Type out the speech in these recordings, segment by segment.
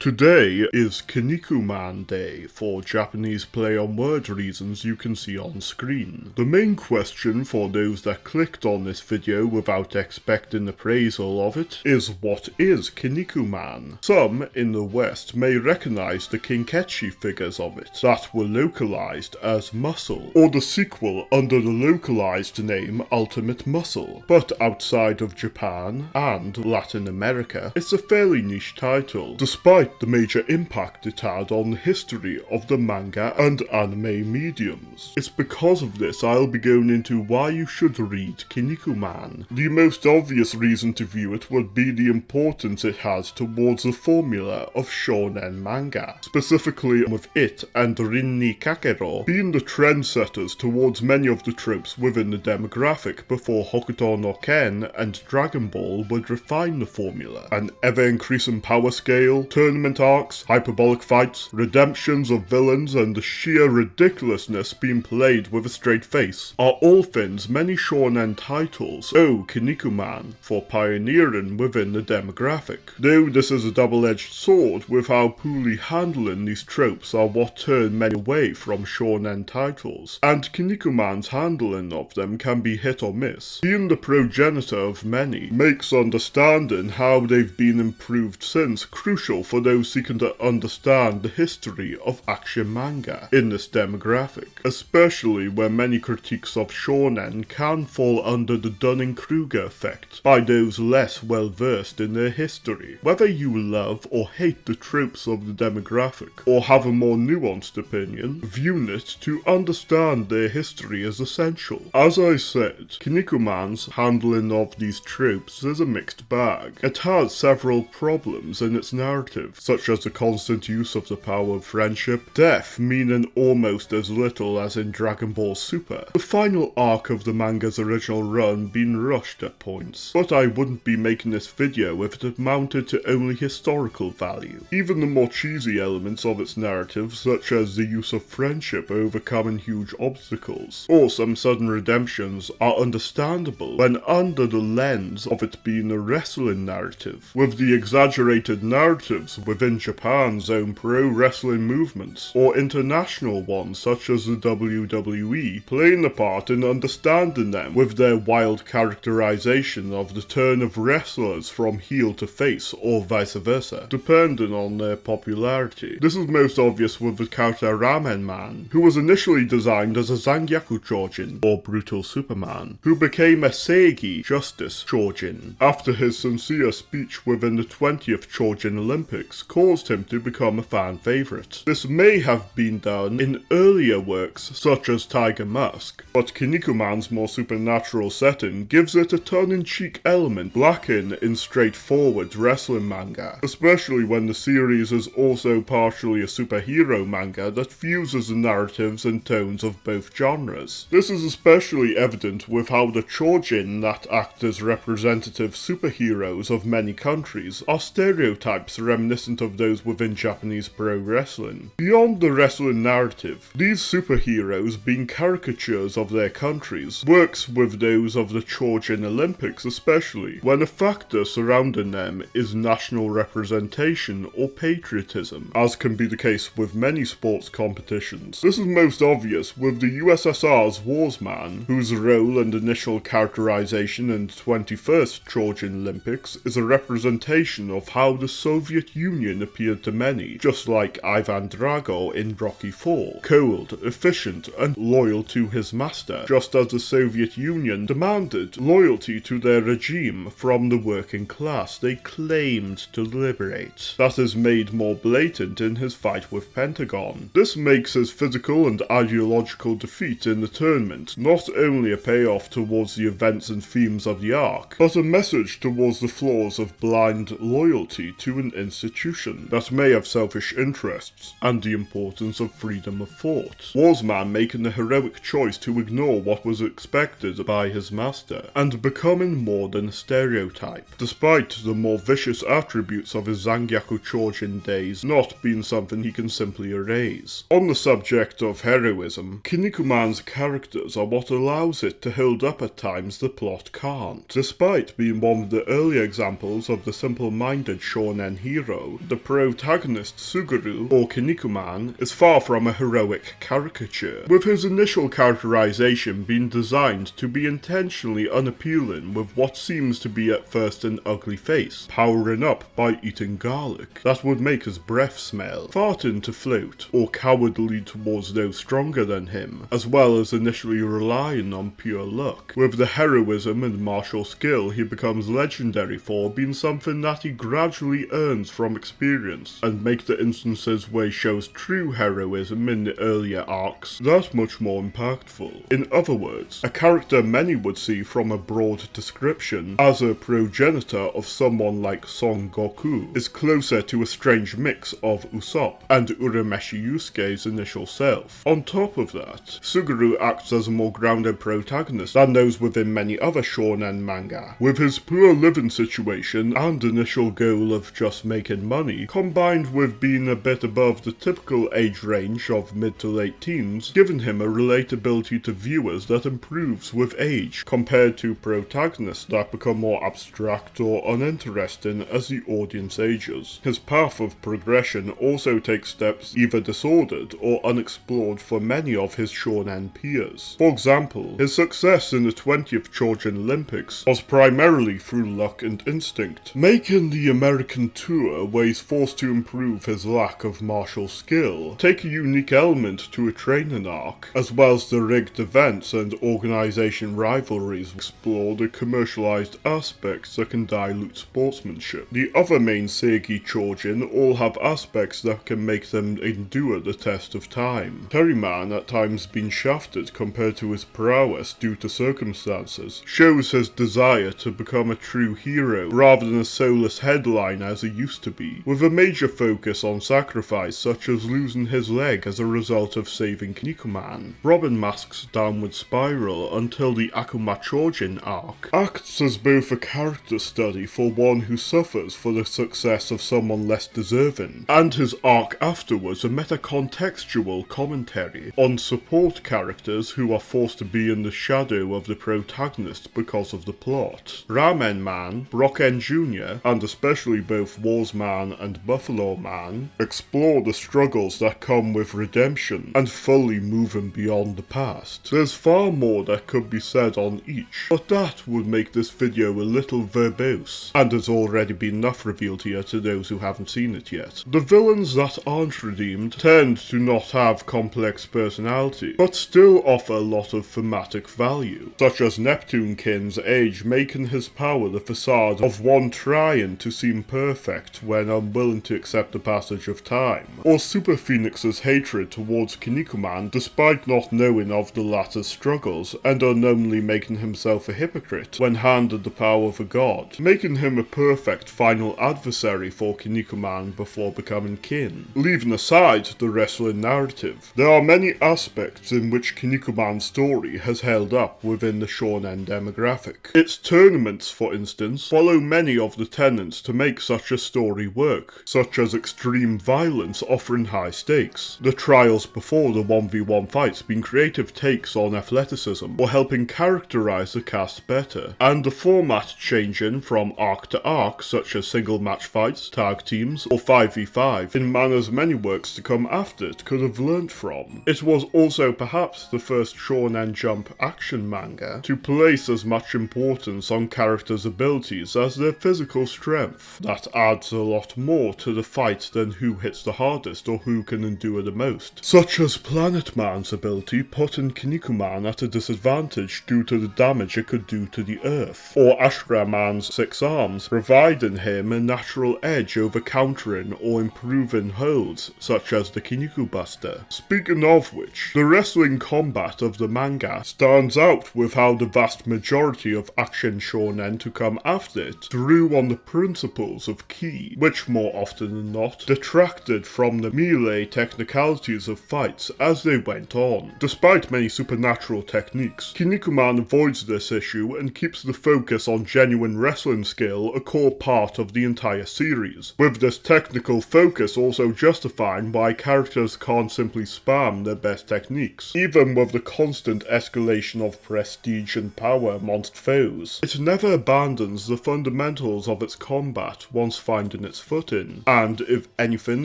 Today is Kinnikuman Day for Japanese play on word reasons you can see on screen. The main question for those that clicked on this video without expecting appraisal of it is what is Kinnikuman? Some in the West may recognise the Kinkechi figures of it that were localised as M.U.S.C.L.E, or the sequel under the localised name Ultimate M.U.S.C.L E, but outside of Japan and Latin America it's a fairly niche title, despite the major impact it had on the history of the manga and anime mediums. It's because of this I'll be going into why you should read Kinnikuman. The most obvious reason to view it would be the importance it has towards the formula of shonen manga, specifically with it and Rinni Kakero being the trendsetters towards many of the tropes within the demographic before Hokuto no Ken and Dragon Ball would refine the formula. An ever-increasing power scale, tournament arcs, hyperbolic fights, redemptions of villains, and the sheer ridiculousness being played with a straight face are all things many shonen titles owe Kinnikuman for pioneering within the demographic. Though this is a double-edged sword with how poorly handling these tropes are what turn many away from shonen titles, and Kinnikuman's handling of them can be hit or miss. Being the progenitor of many makes understanding how they've been improved since crucial for those seeking to understand the history of action manga in this demographic, especially where many critiques of shonen can fall under the Dunning-Kruger effect by those less well versed in their history. Whether you love or hate the tropes of the demographic, or have a more nuanced opinion, viewing it to understand their history is essential. As I said, Kinnikuman's handling of these tropes is a mixed bag. It has several problems in its narrative, such as the constant use of the power of friendship, death meaning almost as little as in Dragon Ball Super, the final arc of the manga's original run being rushed at points. But I wouldn't be making this video if it amounted to only historical value. Even the more cheesy elements of its narrative, such as the use of friendship overcoming huge obstacles, or some sudden redemptions, are understandable when under the lens of it being a wrestling narrative, with the exaggerated narratives within Japan's own pro-wrestling movements, or international ones such as the WWE, playing a part in understanding them with their wild characterization of the turn of wrestlers from heel to face or vice versa, depending on their popularity. This is most obvious with the character Ramen Man, who was initially designed as a Zangyaku Chojin, or brutal Superman, who became a Seigi Justice Chojin, after his sincere speech within the 20th Chojin Olympics caused him to become a fan favourite. This may have been done in earlier works such as Tiger Mask, but Kinnikuman's more supernatural setting gives it a tongue-in-cheek element lacking in straightforward wrestling manga, especially when the series is also partially a superhero manga that fuses the narratives and tones of both genres. This is especially evident with how the Chojin that act as representative superheroes of many countries are stereotypes reminiscent of those within Japanese pro wrestling. Beyond the wrestling narrative, these superheroes being caricatures of their countries works with those of the Chojin Olympics, especially when a factor surrounding them is national representation or patriotism, as can be the case with many sports competitions. This is most obvious with the USSR's Warsman, whose role and initial characterization in the 21st Chojin Olympics is a representation of how the Soviet Union appeared to many, just like Ivan Drago in Rocky IV, cold, efficient, and loyal to his master, just as the Soviet Union demanded loyalty to their regime from the working class they claimed to liberate. That is made more blatant in his fight with Pentagon. This makes his physical and ideological defeat in the tournament not only a payoff towards the events and themes of the arc, but a message towards the flaws of blind loyalty to an institution that may have selfish interests, and the importance of freedom of thought. Warsman making the heroic choice to ignore what was expected by his master, and becoming more than a stereotype, despite the more vicious attributes of his Zangyaku Chojin days not being something he can simply erase. On the subject of heroism, Kinnikuman's characters are what allows it to hold up at times the plot can't, despite being one of the early examples of the simple-minded shonen hero though, the protagonist Suguru, or Kinnikuman, is far from a heroic caricature, with his initial characterization being designed to be intentionally unappealing with what seems to be at first an ugly face, powering up by eating garlic that would make his breath smell, farting to float, or cowardly towards those stronger than him, as well as initially relying on pure luck, with the heroism and martial skill he becomes legendary for being something that he gradually earns from experience, and make the instances where he shows true heroism in the earlier arcs that much more impactful. In other words, a character many would see from a broad description as a progenitor of someone like Son Goku is closer to a strange mix of Usopp and Urameshi Yusuke's initial self. On top of that, Suguru acts as a more grounded protagonist than those within many other shonen manga, with his poor living situation and initial goal of just making money, combined with being a bit above the typical age range of mid to late teens, giving him a relatability to viewers that improves with age, compared to protagonists that become more abstract or uninteresting as the audience ages. His path of progression also takes steps either disordered or unexplored for many of his shonen peers. For example, his success in the 20th Chojin Olympics was primarily through luck and instinct, making the American tour where he's forced to improve his lack of martial skill take a unique element to a training arc, as well as the rigged events and organization rivalries explore the commercialized aspects that can dilute sportsmanship. The other main Seigi Chojin all have aspects that can make them endure the test of time. Terriman, at times being shafted compared to his prowess due to circumstances, shows his desire to become a true hero rather than a soulless headliner as he used to be, with a major focus on sacrifice such as losing his leg as a result of saving Kinnikuman. Robin Mask's downward spiral until the Akuma Chojin arc acts as both a character study for one who suffers for the success of someone less deserving, and his arc afterwards a meta-contextual commentary on support characters who are forced to be in the shadow of the protagonist because of the plot. Ramen Man, Brocken Jr., and especially both Wars Man and Buffalo Man explore the struggles that come with redemption and fully moving beyond the past. There's far more that could be said on each, but that would make this video a little verbose, and has already been enough revealed here to those who haven't seen it yet. The villains that aren't redeemed tend to not have complex personality, but still offer a lot of thematic value, such as Neptunekin's age making his power the facade of one trying to seem perfect when unwilling to accept the passage of time, or Super Phoenix's hatred towards Kinnikuman despite not knowing of the latter's struggles and unknowingly making himself a hypocrite when handed the power of a god, making him a perfect final adversary for Kinnikuman before becoming kin. Leaving aside the wrestling narrative, there are many aspects in which Kinnikuman's story has held up within the shonen demographic. Its tournaments, for instance, follow many of the tenets to make such a story work, such as extreme violence offering high stakes, the trials before the 1v1 fights being creative takes on athleticism or helping characterize the cast better, and the format changing from arc to arc such as single match fights, tag teams, or 5v5 in manners many works to come after it could have learnt from. It was also perhaps the first Shonen Jump action manga to place as much importance on characters' abilities as their physical strength. That adds a lot more to the fight than who hits the hardest or who can endure the most, such as Planet Man's ability putting Kinnikuman at a disadvantage due to the damage it could do to the earth, or Ashra Man's 6 arms providing him a natural edge over countering or improving holds such as the Kinnikuman Buster. Speaking of which, the wrestling combat of the manga stands out with how the vast majority of action shonen to come after it drew on the principles of ki, which more often than not detracted from the melee technicalities of fights as they went on. Despite many supernatural techniques, Kinnikuman avoids this issue and keeps the focus on genuine wrestling skill a core part of the entire series, with this technical focus also justifying why characters can't simply spam their best techniques, even with the constant escalation of prestige and power amongst foes. It never abandons the fundamentals of its combat once finding its its foot in, and if anything,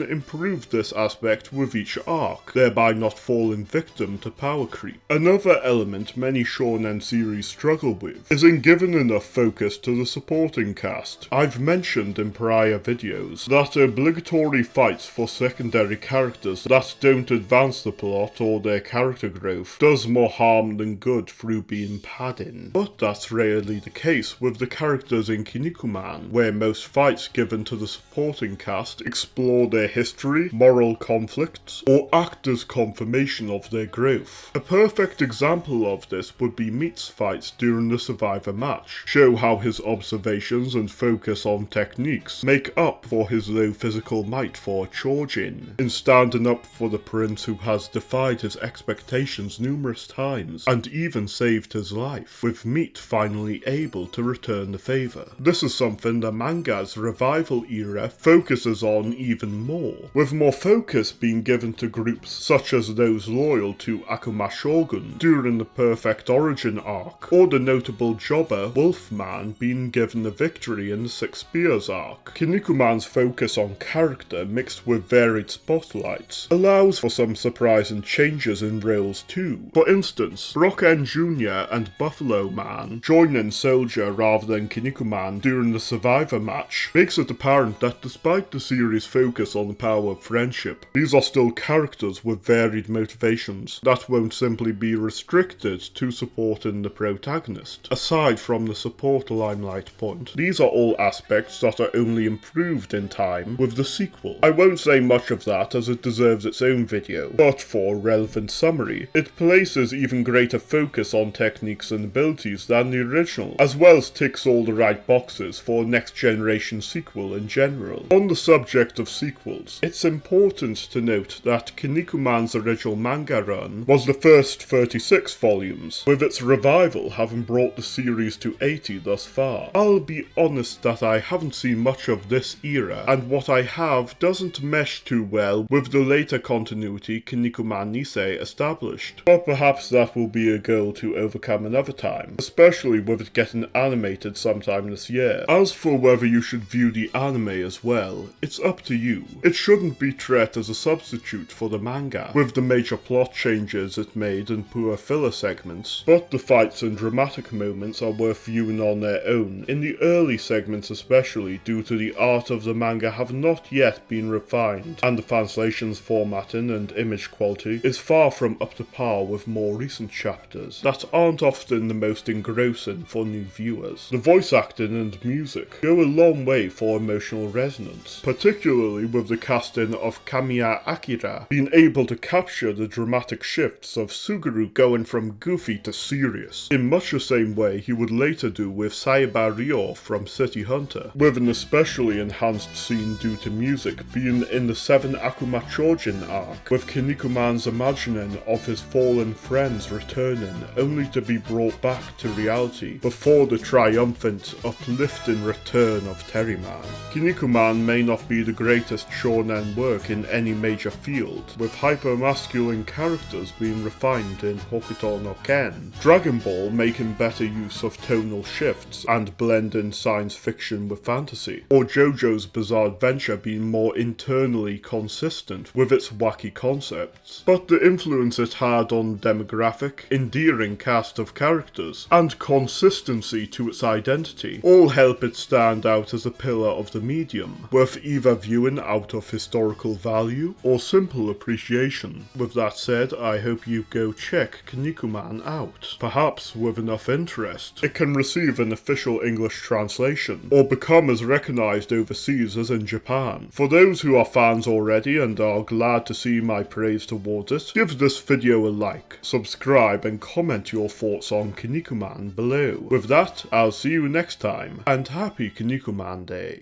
improve this aspect with each arc, thereby not falling victim to power creep. Another element many shonen series struggle with is in giving enough focus to the supporting cast. I've mentioned in prior videos that obligatory fights for secondary characters that don't advance the plot or their character growth does more harm than good through being padding. But that's rarely the case with the characters in Kinnikuman, where most fights given to the supporting cast explore their history, moral conflicts, or act as confirmation of their growth. A perfect example of this would be Meat's fights during the Survivor match, show how his observations and focus on techniques make up for his low physical might for Chojin, in standing up for the prince who has defied his expectations numerous times and even saved his life, with Meat finally able to return the favour. This is something the manga's revival era focuses on even more, with more focus being given to groups such as those loyal to Akuma Shogun during the Perfect Origin arc, or the notable jobber Wolfman being given the victory in the Six Spears arc. Kinnikuman's focus on character mixed with varied spotlights allows for some surprising changes in roles too. For instance, Brocken Jr. and Buffalo Man joining Soldier rather than Kinnikuman during the Survivor match makes it apparent that despite the series' focus on the power of friendship, these are still characters with varied motivations that won't simply be restricted to supporting the protagonist. Aside from the support limelight point, these are all aspects that are only improved in time with the sequel. I won't say much of that as it deserves its own video, but for relevant summary, it places even greater focus on techniques and abilities than the original, as well as ticks all the right boxes for a next generation sequel in general. On the subject of sequels, it's important to note that Kinnikuman's original manga run was the first 36 volumes, with its revival having brought the series to 80 thus far. I'll be honest that I haven't seen much of this era, and what I have doesn't mesh too well with the later continuity Kinnikuman Nisei established, but perhaps that will be a goal to overcome another time, especially with it getting animated sometime this year. As for whether you should view the anime as well, it's up to you. It shouldn't be treated as a substitute for the manga, with the major plot changes it made and poor filler segments, but the fights and dramatic moments are worth viewing on their own, in the early segments especially due to the art of the manga have not yet been refined, and the translation's formatting and image quality is far from up to par with more recent chapters that aren't often the most engrossing for new viewers. The voice acting and music go a long way for emotional resonance, particularly with the casting of Kamiya Akira being able to capture the dramatic shifts of Suguru going from goofy to serious, in much the same way he would later do with Saiba Ryo from City Hunter, with an especially enhanced scene due to music being in the 7 Akuma Chojin arc, with Kinnikuman's imagining of his fallen friends returning only to be brought back to reality before the triumphant, uplifting return of Terriman. Kinnikuman may not be the greatest shonen work in any major field, with hyper-masculine characters being refined in Hokuto no Ken, Dragon Ball making better use of tonal shifts and blending science fiction with fantasy, or JoJo's Bizarre Adventure being more internally consistent with its wacky concepts. But the influence it had on demographic, endearing cast of characters, and consistency to its identity all help it stand out as a pillar of the medium, worth either viewing out of historical value or simple appreciation. With that said, I hope you go check Kinnikuman out. Perhaps with enough interest, it can receive an official English translation, or become as recognised overseas as in Japan. For those who are fans already and are glad to see my praise towards it, give this video a like, subscribe and comment your thoughts on Kinnikuman below. With that, I'll see you next time, and happy Kinnikuman Day.